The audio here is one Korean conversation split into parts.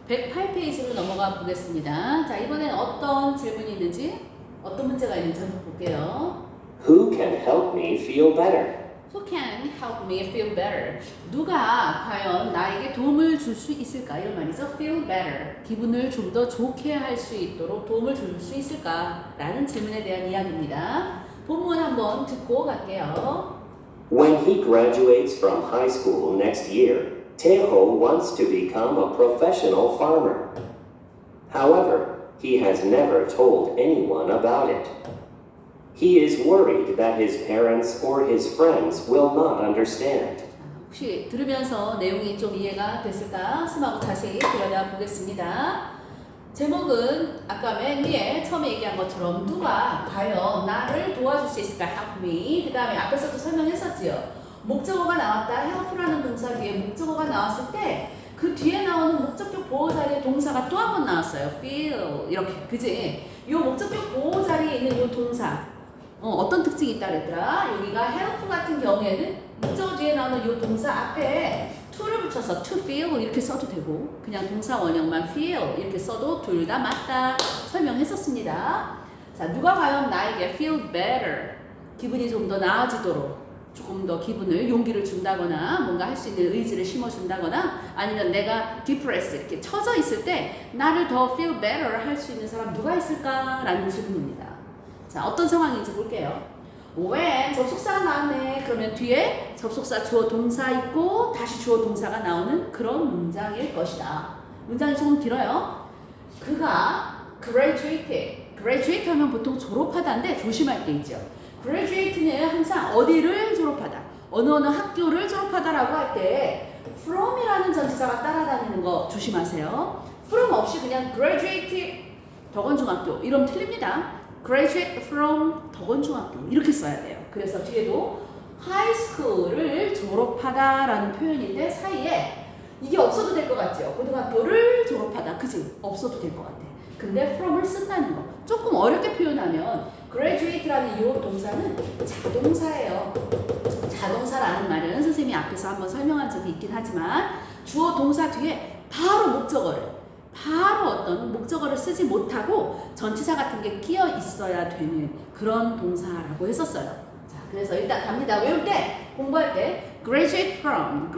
108페이지로 넘어가 보겠습니다. 자, 이번엔 어떤 질문이 있는지, 어떤 문제가 있는지 한번 볼게요. Who can help me feel better? Who can help me feel better? 누가 과연 나에게 도움을 줄 수 있을까? 이런 말이죠. Feel better. 기분을 좀 더 좋게 할 수 있도록 도움을 줄 수 있을까? 라는 질문에 대한 이야기입니다. 본문 한번 듣고 갈게요. When he graduates from high school next year, Taeho wants to become a professional farmer. However, he has never told anyone about it. He is worried that his parents or his friends will not understand. 혹시 들으면서 내용이 좀 이해가 됐을까? 스마고 자세히 들여다 보겠습니다. 제목은 아까 맨 위에 처음에 얘기한 것처럼 누가 과연 나를 도와줄 수 있을까? Help me. 그 다음에 앞에서도 설명했었지요. 목적어가 나왔다. help라는 동사 뒤에 목적어가 나왔을 때 그 뒤에 나오는 목적격 보호 자리의 동사가 또 한 번 나왔어요. feel 이렇게 그지? 이 목적격 보호 자리에 있는 이 동사 어떤 특징이 있다 그랬더라? 여기가 help 같은 경우에는 목적어 뒤에 나오는 이 동사 앞에 to를 붙여서 to feel 이렇게 써도 되고 그냥 동사 원형만 feel 이렇게 써도 둘 다 맞다 설명했었습니다. 자, 누가 과연 나에게 feel better 기분이 좀 더 나아지도록 조금 더 기분을 용기를 준다거나 뭔가 할 수 있는 의지를 심어준다거나 아니면 내가 depressed 이렇게 처져 있을 때 나를 더 feel better 할 수 있는 사람 누가 있을까라는 질문입니다. 자, 어떤 상황인지 볼게요. when 접속사가 나왔네. 그러면 뒤에 접속사 주어 동사 있고 다시 주어 동사가 나오는 그런 문장일 것이다. 문장이 조금 길어요. 그가 graduate 하면 보통 졸업하다인데 조심할 게 있죠. graduate는 항상 어디를 졸업하다, 어느 학교를 졸업하다라고 할 때 from이라는 전치사가 따라다니는 거 조심하세요. from 없이 그냥 graduate 덕원중학교 이러면 틀립니다. graduate from 덕원중학교 이렇게 써야 돼요. 그래서 뒤에도 high school을 졸업하다라는 표현인데 사이에 이게 없어도 될 것 같죠. 고등학교를 졸업하다 그지? 없어도 될 것 같아. 근데 from을 쓴다는 거 조금 어렵게 표현하면 graduate라는 이 동사는 자동사예요. 자동사라는 말은 선생님이 앞에서 한번 설명한 적이 있긴 하지만 주어 동사 뒤에 바로 어떤 목적어를 쓰지 못하고 전치사 같은 게 끼어 있어야 되는 그런 동사라고 했었어요. 자, 그래서 일단 갑니다. 외울 때, 공부할 때 graduate from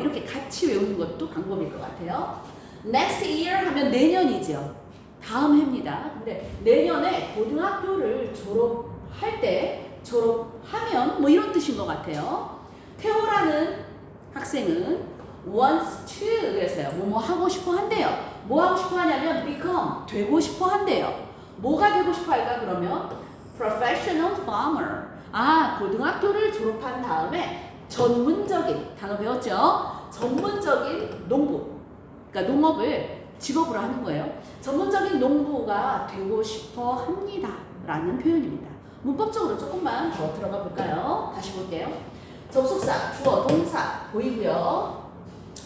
이렇게 같이 외우는 것도 방법일 것 같아요. next year 하면 내년이죠. 다음 해입니다. 근데 내년에 고등학교를 졸업하면 뭐 이런 뜻인 것 같아요. 태호라는 학생은 wants to 그랬어요. 뭐 하고 싶어 한대요. 뭐 하고 싶어 하냐면 become 되고 싶어 한대요. 뭐가 되고 싶어 할까 그러면 professional farmer. 고등학교를 졸업한 다음에 전문적인 단어 배웠죠? 전문적인 농부. 그러니까 농업을 직업으로 하는 거예요. 전문적인 농부가 되고 싶어 합니다. 라는 표현입니다. 문법적으로 조금만 더 들어가 볼까요? 다시 볼게요. 접속사, 주어, 동사 보이고요.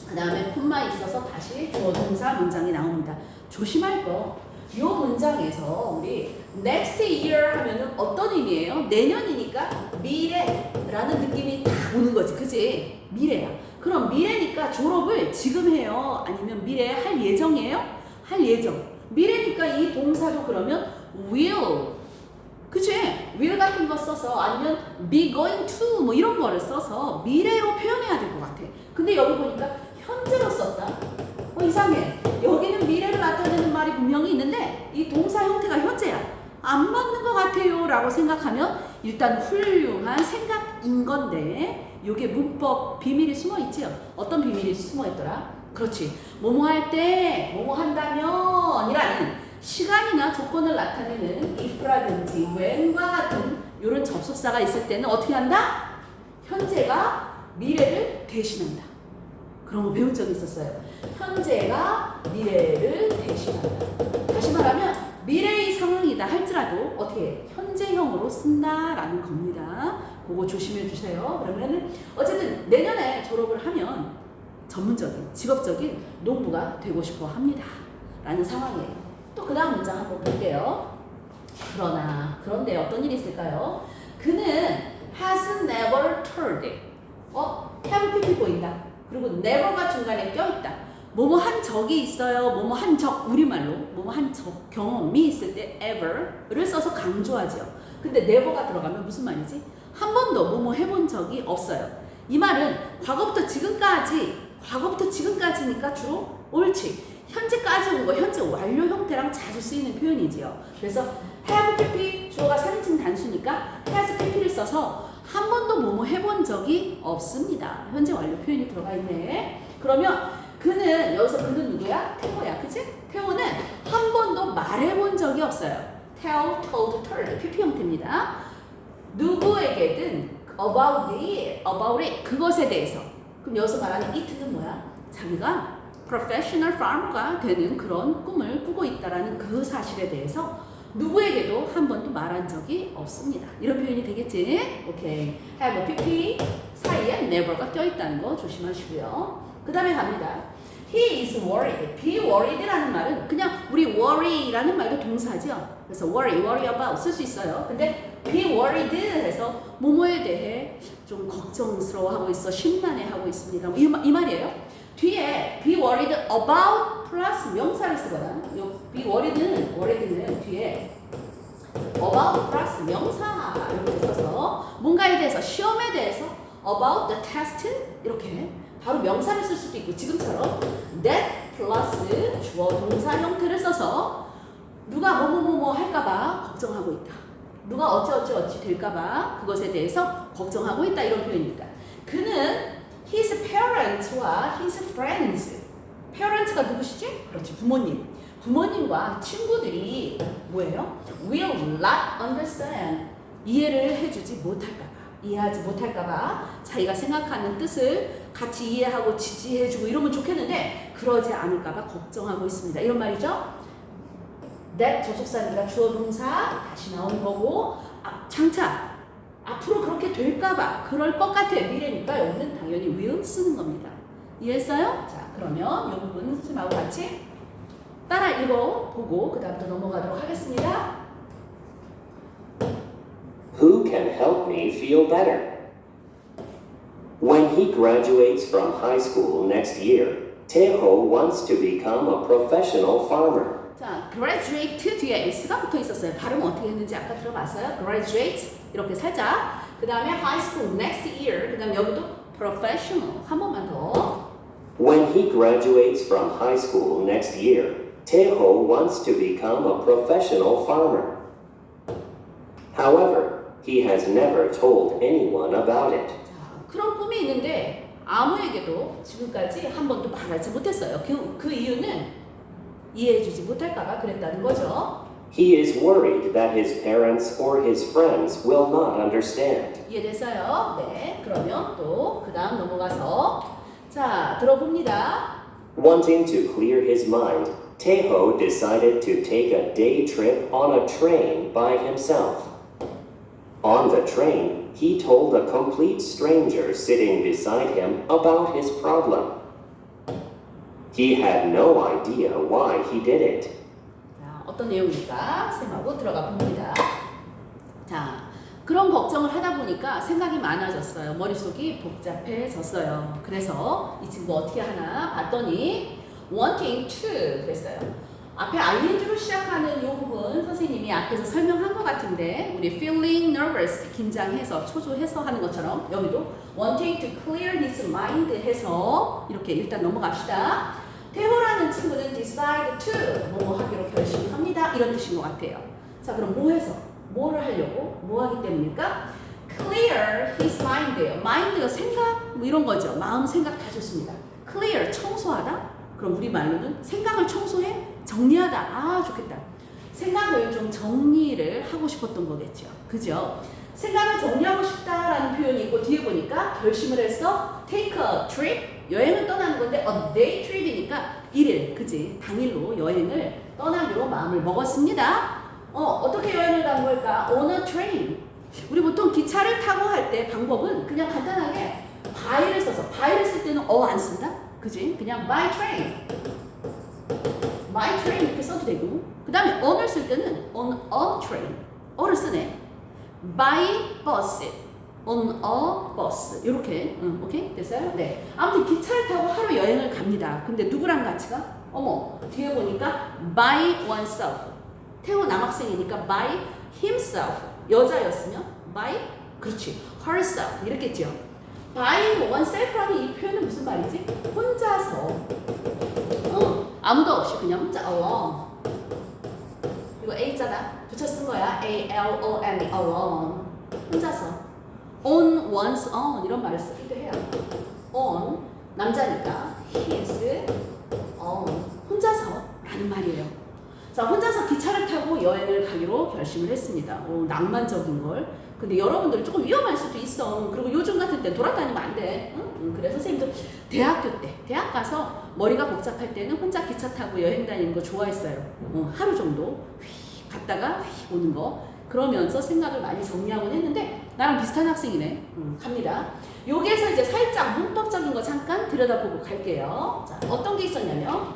그 다음에 콤마 있어서 다시 주어, 동사 문장이 나옵니다. 조심할 거. 이 문장에서 우리 next year 하면은 어떤 의미예요? 내년이니까 미래라는 느낌이 딱 오는 거지. 그지? 미래야. 그럼 미래니까 졸업을 지금 해요? 아니면 미래에 할 예정이에요? 할 예정. 미래니까 이 동사도 그러면 will. 그치? will 같은 거 써서 아니면 be going to 뭐 이런 거를 써서 미래로 표현해야 될 것 같아. 근데 여기 보니까 현재로 썼다. 이상해. 여기는 미래를 나타내는 말이 분명히 있는데 이 동사 형태가 현재야. 안 맞는 것 같아요 라고 생각하면 일단 훌륭한 생각인 건데 이게 문법 비밀이 숨어 있지요. 어떤 비밀이 숨어 있더라? 그렇지. 뭐뭐 할 때, 뭐뭐 한다면 이라는 시간이나 조건을 나타내는 if라든지 when과 같은 이런 접속사가 있을 때는 어떻게 한다? 현재가 미래를 대신한다. 그런 거 배운 적이 있었어요. 현재가 미래를 대신한다. 다시 말하면 미래의 상황이다 할지라도 어떻게 해? 현재형으로 쓴다라는 겁니다. 그거 조심해 주세요. 그러면은 어쨌든 내년에 졸업을 하면 전문적인, 직업적인 농부가 되고 싶어 합니다. 라는 상황이에요. 또 그 다음 문장 한번 볼게요. 그런데 어떤 일이 있을까요? 그는 has never told. have pp 보인다. 그리고 never가 중간에 껴있다. 뭐뭐 한 적이 있어요. 뭐뭐 한 적, 우리말로 뭐뭐 한 적, 경험이 있을 때 ever를 써서 강조하죠. 근데 never가 들어가면 무슨 말이지? 한 번도 뭐뭐 해본 적이 없어요. 이 말은 과거부터 지금까지니까 주로 옳지. 현재까지 온 거, 현재 완료 형태랑 자주 쓰이는 표현이지요. 그래서 have pp 주어가 3인칭 단수니까 has pp를 써서 한 번도 뭐뭐 해본 적이 없습니다. 현재 완료 표현이 들어가 있네. 그러면 그는 누구야? 태호야, 그치? 태호는 한 번도 말해본 적이 없어요. tell, told, told, pp 형태입니다. 누구에게든 about it, 그것에 대해서. 그럼 여기서 말하는 it는 뭐야? 자기가 professional farmer가 되는 그런 꿈을 꾸고 있다라는 그 사실에 대해서 누구에게도 한 번도 말한 적이 없습니다. 이런 표현이 되겠지? 오케이. have pp 사이에 never가 껴있다는 거 조심하시고요. 그 다음에 갑니다. He is worried. Be worried라는 말은 그냥 우리 worry라는 말도 동사죠. 그래서 worry about 쓸 수 있어요. 근데 be worried 해서 뭐뭐에 대해 좀 걱정스러워하고 있어, 심란해하고 있습니다. 이 말이에요. 뒤에 be worried about 플러스 명사를 쓰거든. be worried는 뒤에 about 플러스 명사 이렇게 써서 뭔가에 대해서, 시험에 대해서 about the test 이렇게 바로 명사를 쓸 수도 있고 지금처럼 that 플러스 주어 동사 형태를 써서 누가 뭐뭐뭐뭐 할까봐 걱정하고 있다. 누가 어찌 될까봐 그것에 대해서 걱정하고 있다. 이런 표현입니다. 그는 his parents와 his friends. parents가 누구시지? 그렇지, 부모님. 부모님과 친구들이 뭐예요? will not understand. 이해를 해주지 못할까봐. 이해하지 못할까봐 자기가 생각하는 뜻을 같이 이해하고 지지해주고 이러면 좋겠는데 그러지 않을까봐 걱정하고 있습니다. 이런 말이죠. that 접속사니까 주어 동사 다시 나오는 거고 장차 앞으로 그렇게 될까봐 그럴 것 같아 미래니까 여기는 당연히 will 쓰는 겁니다. 이해했어요? 자, 그러면 이 부분 선생님하고 같이 따라 읽어보고 그 다음부터 넘어가도록 하겠습니다. Who can help me feel better? When he graduates from high school next year, Taeho wants to become a professional farmer. 자, graduate 뒤에 s가 붙어 있었어요. 발음 어떻게 했는지 아까 들어봤어요? graduate 이렇게 살짝. 그 다음에 high school next year. 그 다음에 여기도 professional 한 번만 더. When he graduates from high school next year, Taeho wants to become a professional farmer. However, he has never told anyone about it. 자, 그런 꿈이 있는데 아무에게도 지금까지 한 번도 말하지 못했어요. 그 이유는 이해해주지 못할까봐 그랬다는 거죠. He is worried that his parents or his friends will not understand. 이해됐어요? 네. 그러면 또 그 다음 넘어가서 자, 들어봅니다. Wanting to clear his mind, Taeho decided to take a day trip on a train by himself. On the train, he told a complete stranger sitting beside him about his problem. He had no idea why he did it. 자, 어떤 내용일까? 쌤하고 들어가 봅니다. 자, 그런 걱정을 하다 보니까 생각이 많아졌어요. 머릿속이 복잡해졌어요. 그래서 이 친구 어떻게 하나 봤더니 wanting to 그랬어요. 앞에 ing로 시작하는 이 부분 선생님이 앞에서 설명한 것 같은데 우리 feeling nervous 긴장해서 초조해서 하는 것처럼 여기도 wanting to clear his mind 해서 이렇게 일단 넘어갑시다. 태호라는 친구는 decide to 뭐 하기로 결심합니다. 이런 뜻인 것 같아요. 자, 그럼 뭐 해서? 뭐를 하려고? 뭐 하기 때문일까? clear his mind예요. mind가 생각 뭐 이런 거죠. 마음 생각 다 좋습니다. clear 청소하다? 그럼 우리 말로는 생각을 청소해? 정리하다. 아, 좋겠다. 생각을 좀 정리를 하고 싶었던 거겠죠. 그죠? 생각을 정리하고 싶다라는 표현이 있고 뒤에 보니까 결심을 해서 take a trip 여행을 떠나는 건데 a day trip이니까 1일 그지 당일로 여행을 떠나기로 마음을 먹었습니다. 어떻게 여행을 간 걸까? on a train. 우리 보통 기차를 타고 할 때 방법은 그냥 간단하게 by를 써서 by를 쓸 때는 안 쓴다. 그지? 그냥 by train. by train 이렇게 써도 되고 그 다음에 on을 쓸 때는 on a train. 어를 쓰네. by bus. on a bus. 이렇게. 오케이? 됐어요? 네. 아무튼 기차를 타고 하루 여행을 갑니다. 근데 누구랑 같이 가? 어머, 뒤에 보니까 by oneself. 태호 남학생이니까 by himself. 여자였으면 by, 그렇지, herself. 이랬겠죠. by oneself라는 이 표현은 무슨 말이지? 혼자서. 아무도 없이 그냥 혼자 alone. 이거 A자다. 붙여 쓴 거야. A-L-O-N, alone. 혼자서. on one's own 이런 말을 쓰기도 해요. on 남자니까 his own 혼자서라는 말이에요. 자, 혼자서 기차를 타고 여행을 가기로 결심을 했습니다. 낭만적인 걸. 근데 여러분들 조금 위험할 수도 있어. 그리고 요즘 같은 때 돌아다니면 안 돼. 그래서 선생님도 대학 가서 머리가 복잡할 때는 혼자 기차 타고 여행 다니는 거 좋아했어요. 하루 정도 휙 갔다가 휙 오는 거. 그러면서 생각을 많이 정리하곤 했는데 나랑 비슷한 학생이네. 갑니다. 여기에서 이제 살짝 문법적인 거 잠깐 들여다보고 갈게요. 자, 어떤 게 있었냐면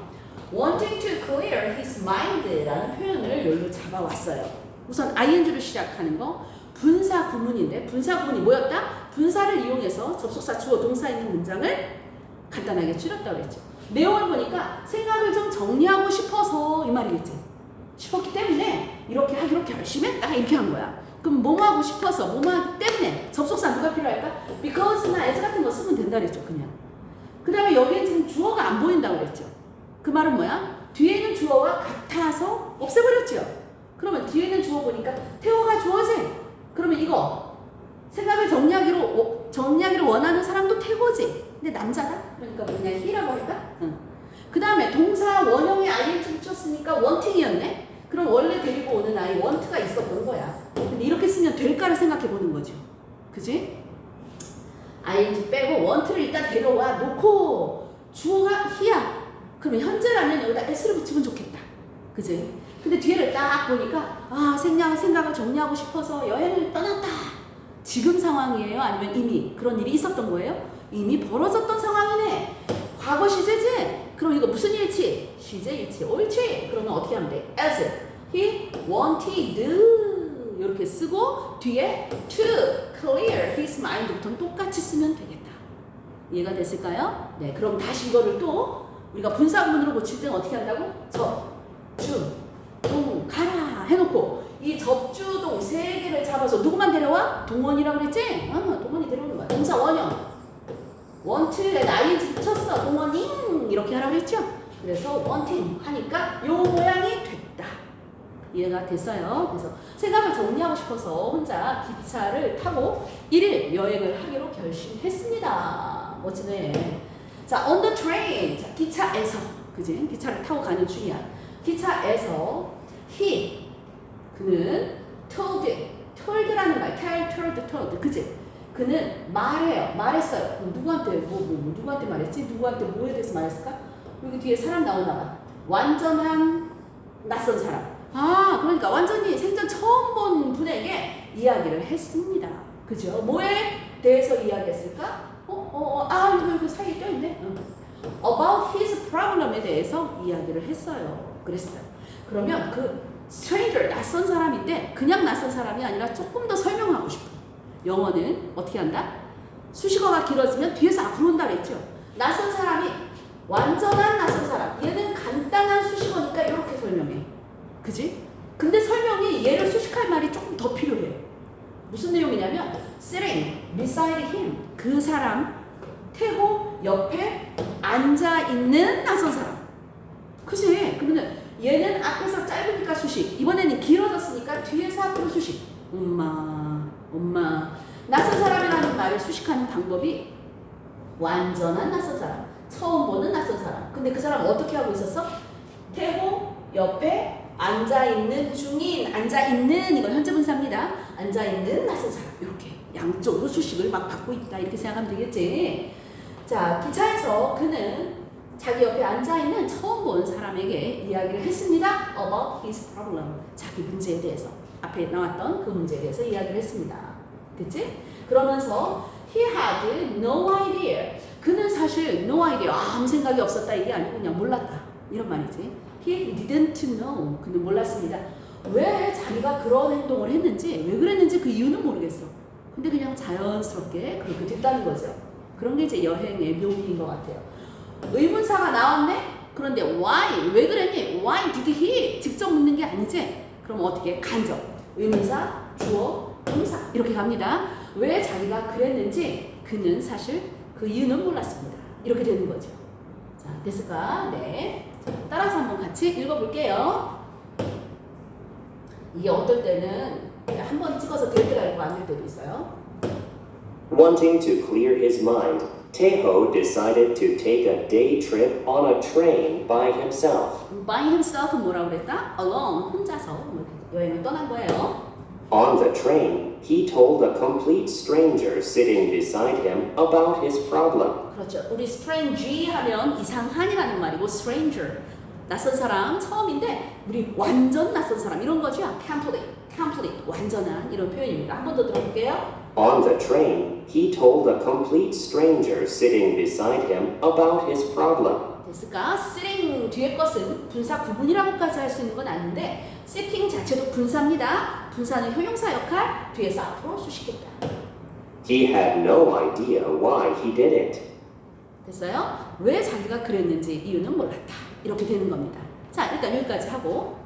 wanting to clear his mind라는 표현을 여기로 잡아왔어요. 우선 ing로 시작하는 거 분사 구문인데 분사 구문이 뭐였다? 분사를 이용해서 접속사 주어 동사 있는 문장을 간단하게 줄였다고 그랬죠. 내용을 보니까 생각을 좀 정리하고 싶어서 이 말이겠지. 싶었기 때문에 이렇게 하기로 결심했다 이렇게 한 거야. 그럼 뭐 하고 싶어서 뭐 하기 때문에 접속사 누가 필요할까? because나 as 같은 거 쓰면 된다 그랬죠. 그냥. 그 다음에 여기에 지금 주어가 안 보인다고 그랬죠. 그 말은 뭐야? 뒤에는 주어와 같아서 없애버렸죠. 그러면 뒤에는 주어 보니까 태호가 주어지. 그러면 이거 생각을 정리하기로 원하는 사람도 태호지. 근데 남자다? 그러니까 그냥 he라고 할까? 그 다음에 동사 원형의 ing 붙였으니까 wanting이었네? 그럼 원래 데리고 오는 아이 want가 있었던 거야. 근데 이렇게 쓰면 될까를 생각해 보는 거죠. 그지? ing 빼고 want를 일단 데려와 놓고 주어가 he야. 그러면 현재라면 여기다 s를 붙이면 좋겠다. 그지? 근데 뒤를 딱 보니까 생각을 정리하고 싶어서 여행을 떠났다. 지금 상황이에요? 아니면 이미 그런 일이 있었던 거예요? 이미 벌어졌던 상황이네. 과거 시제지? 그럼 이거 무슨 일치? 시제 일치. 옳지? 그러면 어떻게 하면 돼? as he wanted 이렇게 쓰고 뒤에 to clear his mind부터는 똑같이 쓰면 되겠다. 이해가 됐을까요? 네, 그럼 다시 이거를 또 우리가 분사구문으로 고칠 때는 어떻게 한다고? 가라 해놓고 이 접주동 세 개를 잡아서 누구만 데려와? 동원이라고 그랬지? 동원이 데려오는 거야. 동사 원형. 원틀에 ing 붙였어. 동원이 이렇게 하라고 했죠? 그래서 원팅 하니까 요 모양이 됐다. 이해가 됐어요? 그래서 생각을 정리하고 싶어서 혼자 기차를 타고 1일 여행을 하기로 결심했습니다. 멋지네. 자, on the train. 자, 기차에서. 그지? 기차를 타고 가는 중이야. 기차에서 그는 told라는 말, told. 그지? 그는 말했어요. 누구한테 누구한테 말했지? 누구한테 뭐에 대해서 말했을까? 여기 뒤에 사람 나오나 봐. 완전한 낯선 사람. 그러니까 완전히 생전 처음 본 분에게 이야기를 했습니다. 그죠? 뭐에 대해서 이야기했을까? 이거 사이에 껴있네. About his problem에 대해서 이야기를 했어요. 그랬어요. 그러면 그 stranger, 낯선 사람인데 그냥 낯선 사람이 아니라 조금 더 설명하고 싶어. 영어는 어떻게 한다? 수식어가 길어지면 뒤에서 앞으로 온다 그랬죠. 낯선 사람이 완전한 낯선 사람. 얘는 간단한 수식어니까 이렇게 설명해. 그지? 근데 설명이 얘를 수식할 말이 조금 더 필요해. 무슨 내용이냐면 sitting beside him. 그 사람 태호 옆에 앉아있는 낯선 사람. 그지? 그러면 얘는 앞에서 짧으니까 수식. 이번에는 길어졌으니까 뒤에서 앞으로 수식. 엄마. 낯선 사람이라는 말을 수식하는 방법이 완전한 낯선 사람. 처음 보는 낯선 사람. 근데 그 사람은 어떻게 하고 있었어? 태호 옆에 앉아있는 중인. 앉아있는 이건 현재 분사입니다. 앉아있는 낯선 사람. 이렇게 양쪽으로 수식을 막 받고 있다. 이렇게 생각하면 되겠지. 자, 기차에서 그는 자기 옆에 앉아있는 처음 본 사람에게 이야기를 했습니다. About his problem. 자기 문제에 대해서. 앞에 나왔던 그 문제에 대해서 이야기를 했습니다. 됐지? 그러면서 he had no idea. 그는 사실 no idea. 아무 생각이 없었다. 이게 아니고 그냥 몰랐다. 이런 말이지. He didn't know. 그는 몰랐습니다. 왜 자기가 그런 행동을 했는지, 왜 그랬는지 그 이유는 모르겠어. 근데 그냥 자연스럽게 그렇게 됐다는 거죠. 그런 게 이제 여행의 묘미인 것 같아요. 의문사가 나왔네? 그런데 why? 왜 그랬니? Why did he? 직접 묻는 게 아니지? 그럼 어떻게? 간접. 의문사, 주어, 동사. 이렇게 갑니다. 왜 자기가 그랬는지 그는 사실 그 이유는 몰랐습니다. 이렇게 되는 거죠. 자, 됐을까? 네. 자, 따라서 한번 같이 읽어볼게요. 이게 어떨 때는 한 번 찍어서 될 때가 있고 안 될 때도 있어요. Wanting to clear his mind, Taeho decided to take a day trip on a train by himself. By himself은 뭐라고 그랬다? Alone, 혼자서 여행을 떠난 거예요. On the train, he told a complete stranger sitting beside him about his problem. 그렇죠. 우리 strange 하면 이상한이라는 말이고 stranger, 낯선 사람, 처음인데 우리 완전 낯선 사람 이런 거죠. complete, 완전한 이런 표현입니다. 한 번 더 들어볼게요. On the train, he told a complete stranger sitting beside him about his problem. 됐을까? sitting 뒤에 것은 분사 구분이라고까지 할 수 있는 건 아닌데 sitting 자체도 분사입니다. 분사는 형용사 역할, 뒤에서 앞으로 수식했다. He had no idea why he did it. 됐어요? 왜 자기가 그랬는지 이유는 몰랐다. 이렇게 되는 겁니다. 자, 일단 여기까지 하고